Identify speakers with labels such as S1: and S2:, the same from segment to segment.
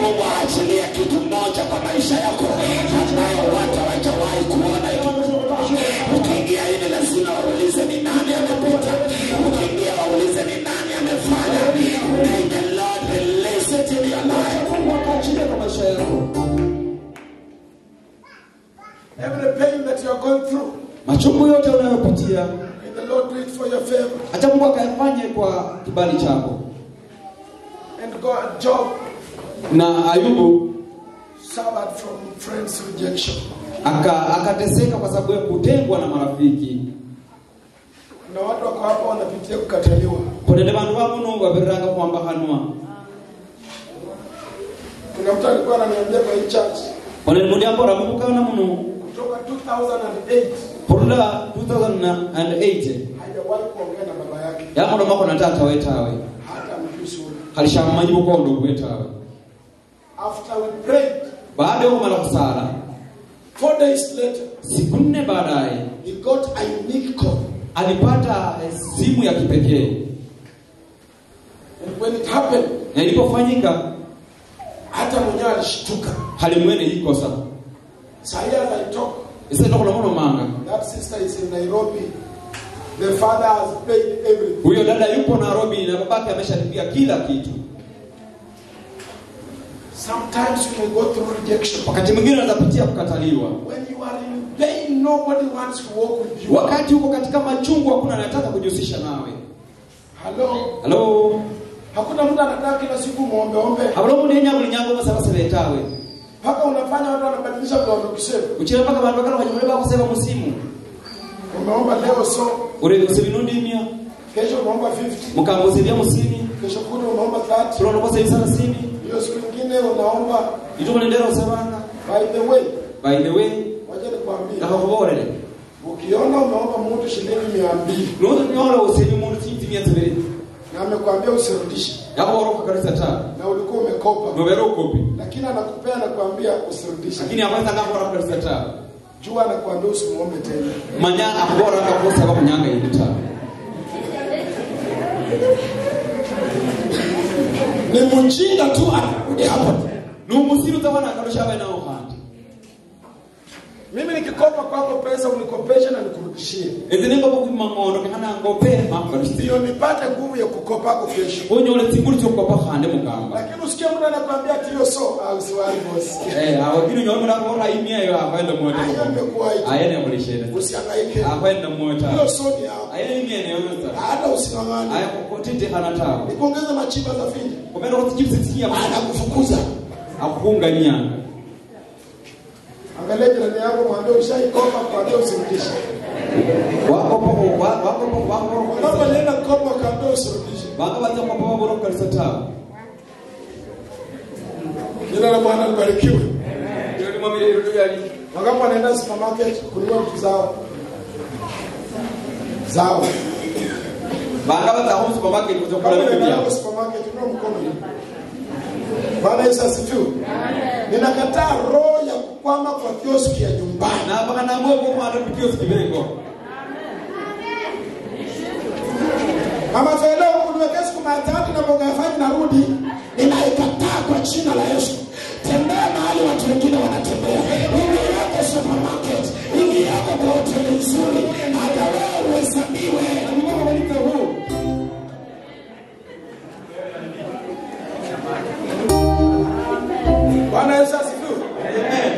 S1: Mungu aachilie kitu moja kwa maisha yako ambayo watu hawajawahi kuona. Ukiingia hili lazima waulize ni nani amepita. Ukiingia waulize ni nani amefanya. May the Lord release it in your life. Mungu aachilie kwa maisha yako. Every pain that you are going through,
S2: machungu yote unayopitia,
S1: may the Lord do it for your favor.
S2: acha Mungu akafanye kwa kibali chako.
S1: And God, Job,
S2: na Ayubu
S1: suffered from friends' rejection.
S2: akateseka kwa sababu ya kutengwa na marafiki.
S1: Na watu wako hapa wanapitia kukataliwa.
S2: Kuna bantu bamuno babiranga kwamba hanwa.
S1: Kuna mtu alikuwa ananiambia kwa hii church.
S2: Kuna mmoja hapo ramuka na muno
S1: kutoka 2008.
S2: Purula 2008.
S1: Haijawahi kuongea na baba yake.
S2: Yako ndo mako nataka wetawe.
S1: Hata mjusu.
S2: Alishamanyi bukondo wetawe.
S1: After we prayed,
S2: baada ya kumala kusala,
S1: 4 days later,
S2: siku 4 baadaye,
S1: he got a unique call.
S2: Alipata simu ya kipekee.
S1: And when it happened,
S2: na ilipofanyika,
S1: hata mwenyewe alishtuka.
S2: Halimwene iko sasa.
S1: Sasa as I talk,
S2: isa ndo kuna mwana manga.
S1: That sister is in Nairobi. The father has paid everything.
S2: Huyo dada yupo Nairobi na babake ameshalipia kila kitu.
S1: Sometimes you can go through rejection.
S2: Wakati mwingine unapitia kukataliwa.
S1: When you are in pain, nobody wants to walk with you.
S2: Wakati uko katika machungu hakuna anataka kujihusisha nawe.
S1: Hello. Hakuna mtu anataka kila siku muombe.
S2: Hablo mwenye mlinyango kwa sababu sebetawe.
S1: Paka unafanya watu wanabadilisha kwa kusema.
S2: Uchile paka bantu bakana wajimuleba kusema msimu.
S1: Umeomba leo so.
S2: Ule usibinundi mia.
S1: Kesho umeomba 50.
S2: Mkambozi bia musini.
S1: Kesho kuna umeomba 30.
S2: Tunaona kwa sasa 30.
S1: Hiyo siku nyingine unaomba.
S2: Ituko nendera usabanga.
S1: By the way, waje nikwambie.
S2: Na hobore.
S1: Ukiona umeomba mtu shilingi 200.
S2: Ndio nyola useni mtu chini 200.
S1: Na amekwambia usirudishe.
S2: Hapo oroka kabisa ta.
S1: Na ulikuwa umekopa.
S2: Ndio wewe ukopi.
S1: Lakini anakupea na kuambia usirudishe.
S2: Lakini haweza ngako oroka kabisa ta.
S1: Jua anakuambia usimuombe tena.
S2: Manya akubora akakosa kwa kunyanga ile ta.
S1: Ni mjinga tu anarudi hapo.
S2: Musiru tawana akarusha bana ohandi.
S1: Mimi nikikopa kwako pesa unikopesha na nikurudishie.
S2: Ezenengo kumangondo kana ngope makarishia.
S1: Ndio nipate nguvu ya kukopa kwako kesho.
S2: Onyo ile tinguri chokopa hande mugamba.
S1: Lakini usikie mtu anakuambia tio so au siwali boss.
S2: Hawakini nyomo na bora imia yo akwenda moto. Ayene mulishene.
S1: Usihangaike.
S2: Akwenda moto.
S1: Hiyo so ni hapo.
S2: Ayene imia ne yosa.
S1: Hata usingangane.
S2: Aya kokotete hanatao.
S1: Nikuongeza machiba za finja.
S2: Komenda kutikipsikia
S1: anakufukuza.
S2: Akufunga nyanga.
S1: Angalia jirani yako mwambie ushaikopa kwa ndio usirudishe. Wako. Kama nenda kopa kwa ndio usirudishe.
S2: Baka baza kwa baba bora kabisa tao.
S1: Jina la Bwana libarikiwe.
S2: Ndio ni mwambie ndio yali.
S1: Wangapo wanaenda supermarket kununua vitu zao.
S2: Baka baza kwa supermarket kutoka
S1: kwa
S2: Biblia.
S1: Supermarket ndio mkono. Bwana Yesu asifiwe. Ninakataa roho ya kukwama kwa kioski ya nyumbani.
S2: Na baka na ngogo kwa hata kioski bengo.
S1: Mama Felo uniwekea siku matatu na mboga yafanyi narudi. Ninaikataa kwa jina la Yesu. Tembea mahali watu wengine wanatembea. Ingia kwa supermarket, ingia kwa hoteli nzuri, hata wewe uhesabiwe. Mungu walika huu. Bwana Yesu asifiwe. Amen.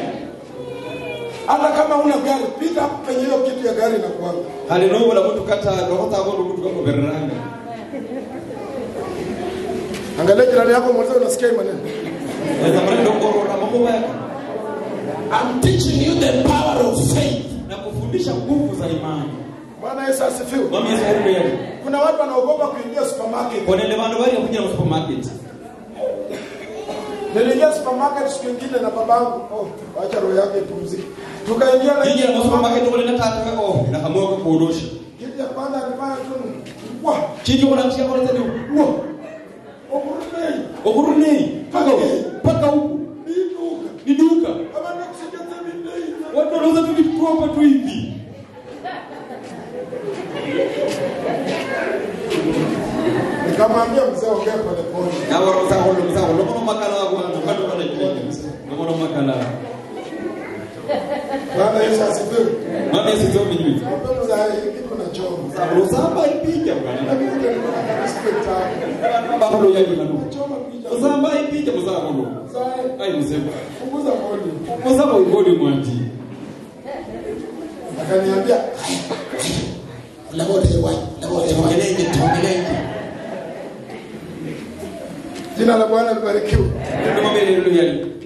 S1: Hata kama una gari, pita penye hiyo kitu ya gari inakuwa.
S2: Haleluya, la mtu kata roho hapo mtu kama beranga.
S1: Angalia jirani yako mwanzo unasikia maneno. I'm teaching you the power of faith.
S2: Na kufundisha nguvu za imani.
S1: Bwana Yesu asifiwe.
S2: Amen.
S1: Kuna watu wanaogopa kuingia supermarket.
S2: Wanaenda watu wale kuja supermarket.
S1: Niliingia supermarket siku nyingine na babangu. Acha roho yake ipumzike. Tukaingia na
S2: ingia na supermarket wale na tata kako na kamua kuodosha.
S1: Kitu ya kwanza alifanya tu. Wa,
S2: chiji unamtia kwa nini? Wa. Ogurunei. Paka huko. Ni duka.
S1: Abana kusijata bidii.
S2: Watu wanauza tu vitu hapa tu hivi.
S1: Nikamwambia mzee ongea pole pole.
S2: Na wao sasa wao makala wao wanatoka Usamba ipija bwana. Baba lo yali manu. Usamba ipija muzakulu. Ai mzemba.
S1: Punguza volume.
S2: Muzaba ugodi mwanti.
S1: Akaniambia laborewa. Tuongelenge. Jina la Bwana libarikiwe.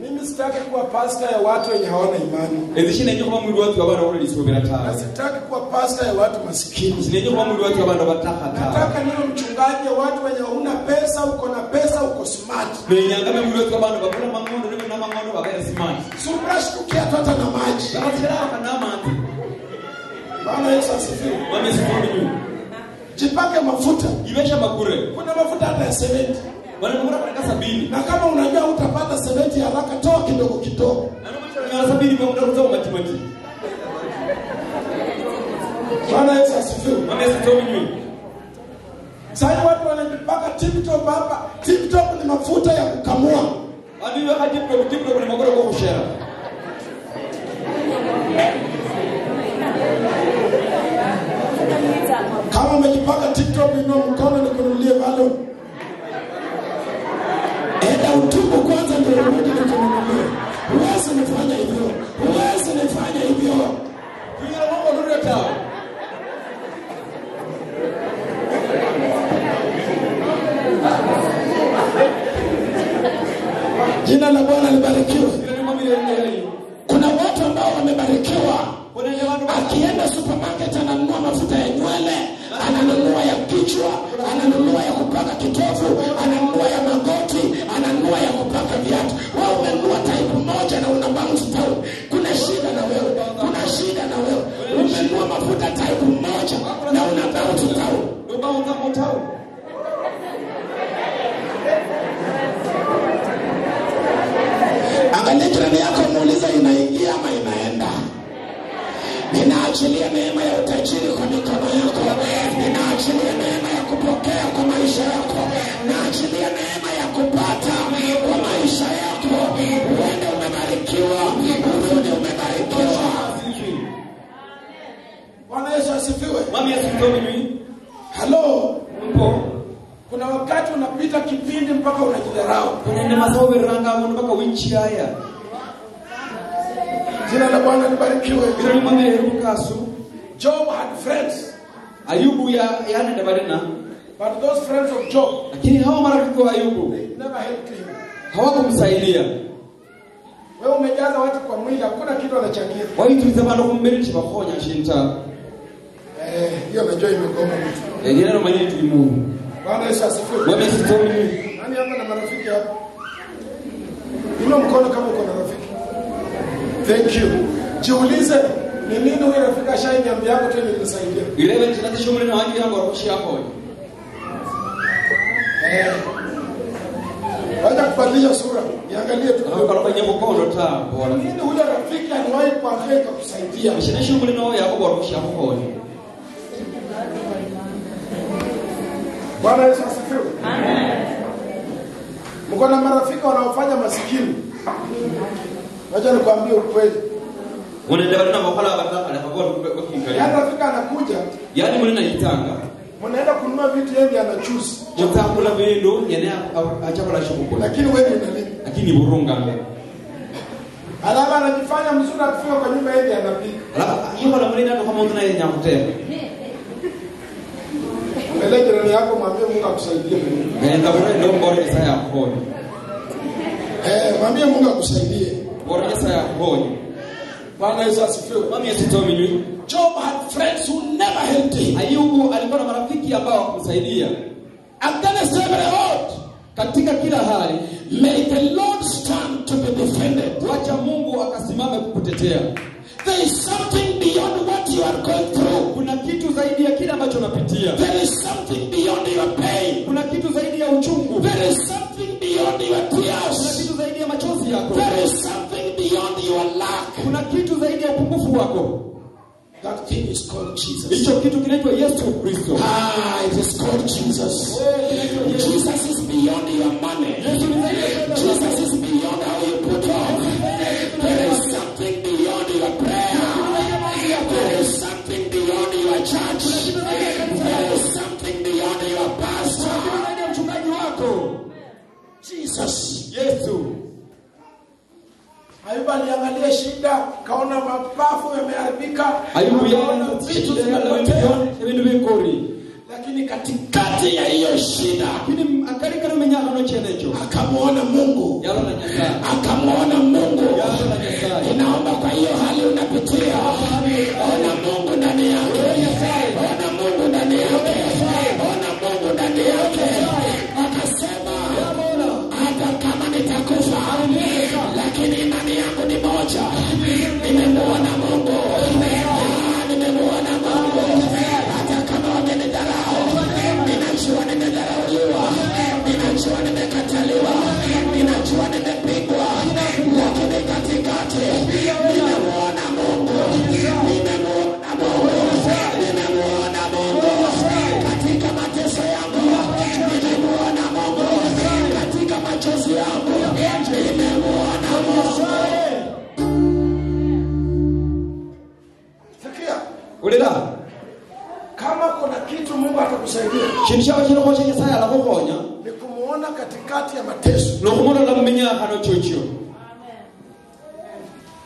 S1: Mimi sitaki kuwa pastor ya watu wenye hawana imani.
S2: Ezishine nyo kwa mwili watu abana wale lisobera taa.
S1: Sitaki kuwa pastor ya watu maskini.
S2: Sinenyo kwa mwili watu abana bataka taa.
S1: Nataka niwe mchungaji wa watu wenye huna pesa, uko na pesa, uko smart.
S2: Menyangame mwili watu abana bakula mangondo na mangondo bakaya smart.
S1: Subrash kukiatu hata na maji.
S2: Bakatira kana maji.
S1: Bwana Yesu asifiwe.
S2: Mama sifundu.
S1: Jipake mafuta.
S2: Ibesha makure.
S1: Kuna mafuta hata ya 70.
S2: Wale mbona kwa 70.
S1: Na kama unajua utapata 70 haraka, toa kidogo kidogo.
S2: Na 70 kwa muda kutoa matimati.
S1: Bwana Yesu asifiwe.
S2: Mama sifundu.
S1: Sasa watu wanajipaka TikTok hapa. TikTok ni mafuta ya kukamua.
S2: Hadi wakati TikTok ni magoro kwa kushare.
S1: Kama umejipaka TikTok ino mkono ni kununulie balo. Enda utubu kwanza ndio urudi kununulie. Huwezi nifanya hivyo.
S2: Kila mambo ndio tao.
S1: Jina la Bwana libarikiwe. Kuna watu ambao wamebarikiwa. Akienda supermarket ananunua mafuta ya nywele, ananunua ya kichwa, ananunua ya kupaka kitovu, ananunua ya magoti, ananunua ya kupaka viatu. Wewe umenunua type moja na una bounce town. Kuna shida na wewe. Umenunua mafuta type moja na una bounce town. Angalia jirani yako, muulize inaingia ama inaenda. Ninaachilia neema ya utajiri kwa mikono yako. Ninaachilia neema ya kupokea kwa maisha yako. Ninaachilia neema ya kupata kwa maisha yako. Uende umebarikiwa, urudi umebarikiwa. Bwana Yesu asifiwe.
S2: Mami asifiwe.
S1: Hello.
S2: Mpo.
S1: Kuna wakati unapita kipindi mpaka unajidharau.
S2: Unaenda mazao beranga mpaka winchi haya.
S1: Jina la Bwana libarikiwe.
S2: Bila mama Yerukasu.
S1: Job had friends.
S2: Ayubu yana ndabarena.
S1: But those friends of Job,
S2: lakini hao marafiki wa Ayubu
S1: never helped him.
S2: Hawakumsaidia.
S1: Wewe umejaza watu kwa mwili, hakuna kitu anachangia.
S2: Wao tulizama kumbenchi bafonya shinta.
S1: Hiyo najua imegoma mtu.
S2: Yeye ndio mwenye tulimu.
S1: Bwana Yesu asifiwe.
S2: Wewe sitomini.
S1: Nani hapa na marafiki hapa? Inua mkono kama uko na rafiki. Thank you. Jiulize ni nini huyu rafiki ashaniambia yako tu nilisaidia.
S2: Ile wewe tunatishomle na wajibu yangu arushi hapo.
S1: Wacha kubadilisha sura. Niangalie tu
S2: kwa kwenye mkono taa bora.
S1: Nini huyu rafiki aliwahi kuambia kusaidia?
S2: Mshinashomle na wao yako arushi hapo.
S1: Bwana Yesu asifiwe. Amen. Mko na marafiki wanaofanya masikini. Wacha nikwambie ukweli.
S2: Unaenda na wakala wataka na kwa kingali.
S1: Yaani rafiki anakuja.
S2: Yaani mwana itanga.
S1: Mnaenda kununua vitu yeye ana choose.
S2: Mtakula vendo yana achakula shughuli.
S1: Lakini wewe unalipa.
S2: Lakini burunga.
S1: Alaba anajifanya mzuri akifika kwa nyumba yeye anapika.
S2: Alaba hiyo na mlenda kama mtu naye nyakutea.
S1: Mbele jirani yako mwambie Mungu akusaidie.
S2: Nenda ndio bora Isaya akoni.
S1: Mwambie Mungu akusaidie.
S2: Bora Isaya akoni.
S1: Bwana Yesu asifiwe.
S2: Mami asitomini.
S1: Job had friends who never helped him.
S2: Ayubu alikuwa na marafiki ambao hawakumsaidia.
S1: Against every odds,
S2: katika kila hali,
S1: may the Lord stand to be defended.
S2: Wacha Mungu akasimame kukutetea.
S1: There is something beyond what you are going through.
S2: Kuna kitu zaidi ya kile ambacho unapitia.
S1: There is something beyond your pain.
S2: Kuna kitu zaidi ya uchungu.
S1: There is something beyond your tears.
S2: Kuna kitu zaidi ya machozi yako.
S1: There is something beyond your lack.
S2: Kuna kitu zaidi ya upungufu wako.
S1: That thing is called Jesus.
S2: Hicho kitu kinaitwa Yesu Kristo.
S1: It is called Jesus. Jesus is beyond your money. Jesus is beyond how you put on. There is something beyond your prayer. There is something beyond your church.
S2: Yesu.
S1: Ayubu aliangalia shida, kaona mapafu yameharibika.
S2: Ayubu yana vitu vimepotea. Lakini katikati ya hiyo shida, akamuona Mungu. Akamuona Mungu. Inaomba kwa hiyo hali unapitia, ona Mungu ndani yake. Ona Mungu ndani yake. Ona Mungu ndani yake. Akasema, hata kama nitakufa, lakini imani yangu ni moja. Nimemuona Mungu. Nimemuona Mungu. Hata kama wamenidharau, ninajua nimedharauliwa, ninajua nimekataliwa, ninajua nimepigwa, lakini katikati nimemuona Mungu. Nimemuona Mungu. Nimemuona Mungu. Katika mateso yangu nimemuona Mungu. Katika machozi yangu nimemuona Mungu. Sikia. Ulila.
S1: Kama kuna kitu Mungu atakusaidia,
S2: Shinishawa chino kwa chenye saya la kukonya.
S1: ni kumuona katikati ya mateso.
S2: Lokumona la mmenya hano chochio.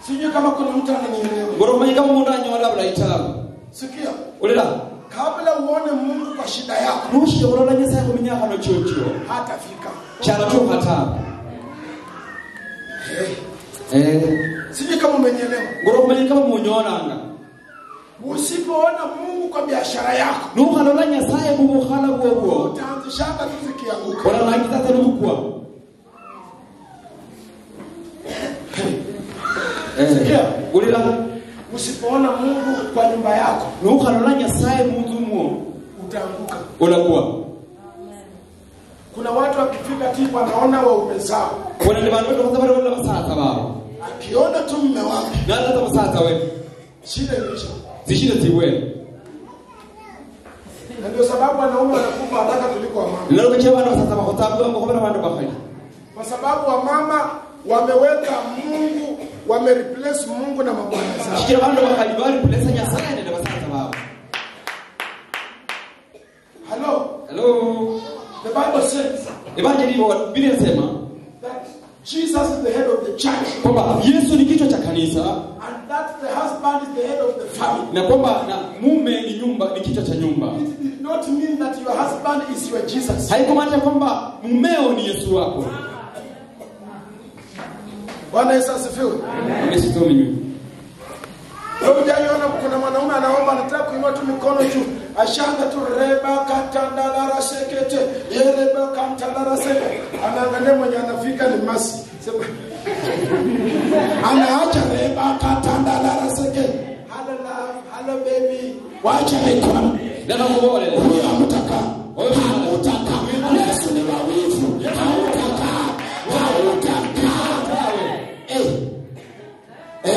S1: Sijui kama kuna mtu ananielewa.
S2: Ngoromanya kama mundanyo wala bla itabu.
S1: Sikia.
S2: Ulila.
S1: Kabla uone Mungu kwa shida yako,
S2: Nushi urola nyesa kumenya hano chochio.
S1: hatafika.
S2: Chala tu hata.
S1: Sijui kama umenielewa.
S2: Ngoromanya kama munyonanga.
S1: Usipoona Mungu kwa biashara yako,
S2: Nuhalola nyesa kubukhala bwo.
S1: utaanzishanga tu zikianguka.
S2: Wala nakiza tena bukwa. Ulila.
S1: Usipoona Mungu kwa nyumba yako,
S2: Nuhalola nyesa munzumo.
S1: utaanguka.
S2: Unakuwa.
S1: Kuna watu wakifika tipu wanaona waume zao.
S2: Kuna ni bantu bakazabara wala basata babo.
S1: Akiona tu mume wake,
S2: Na hata basata wewe.
S1: shida imeisha.
S2: Zishinde tiwe.
S1: Na ndio sababu wanaume wanakufa haraka kuliko wamama.
S2: Lalo kicha bana basata bakotabwa ngo kubana bantu bakali.
S1: Kwa sababu wamama wameweka Mungu, wamereplace Mungu na mabwana zao.
S2: Kila bantu bakali bali pesa nyasana ndio basata babo.
S1: Hello. The Bible says
S2: Evangelii Biblia inasema
S1: that Jesus is the head of the church,
S2: kwamba Yesu ni kichwa cha kanisa
S1: and that the husband is the head of the family.
S2: na kwamba na mume ni kichwa cha nyumba.
S1: It did not mean that your husband is your Jesus.
S2: Haikumaanisha kwamba mumeo ni Yesu wako.
S1: Bwana Yesu asifiwe.
S2: Yesu tu mimi.
S1: Leo jana kuna mwanaume anaomba, anataka kuinua tu mikono juu. Ashanga tu reba katandala sekete, yereba katandala sekete. Anaangalia mwenye anafika ni masi. Sema. Anaacha reba katandala sekete. Hello love, hello baby. Wacha mikono.
S2: Ndio mbona
S1: Huyo hamtaka. Hamtaka. Yesu ni wawivu. Hamtaka.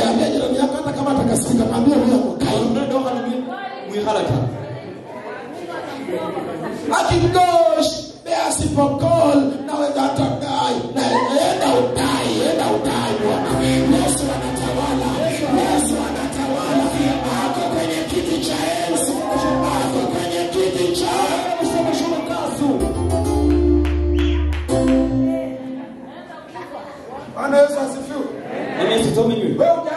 S1: Amejira miaka hata kama atakasika mwambie huyo mkai.
S2: ndio kana mwihalaka.
S1: Akigosh basi pokol na wetata dai. Na enda udai bwana. Yesu anatawala. Yesu anatawala. Ako kwenye kiti cha enzi. Ako kwenye kiti cha kasu. Bwana Yesu asifiwe.
S2: Yesu tu mimi.
S1: Wewe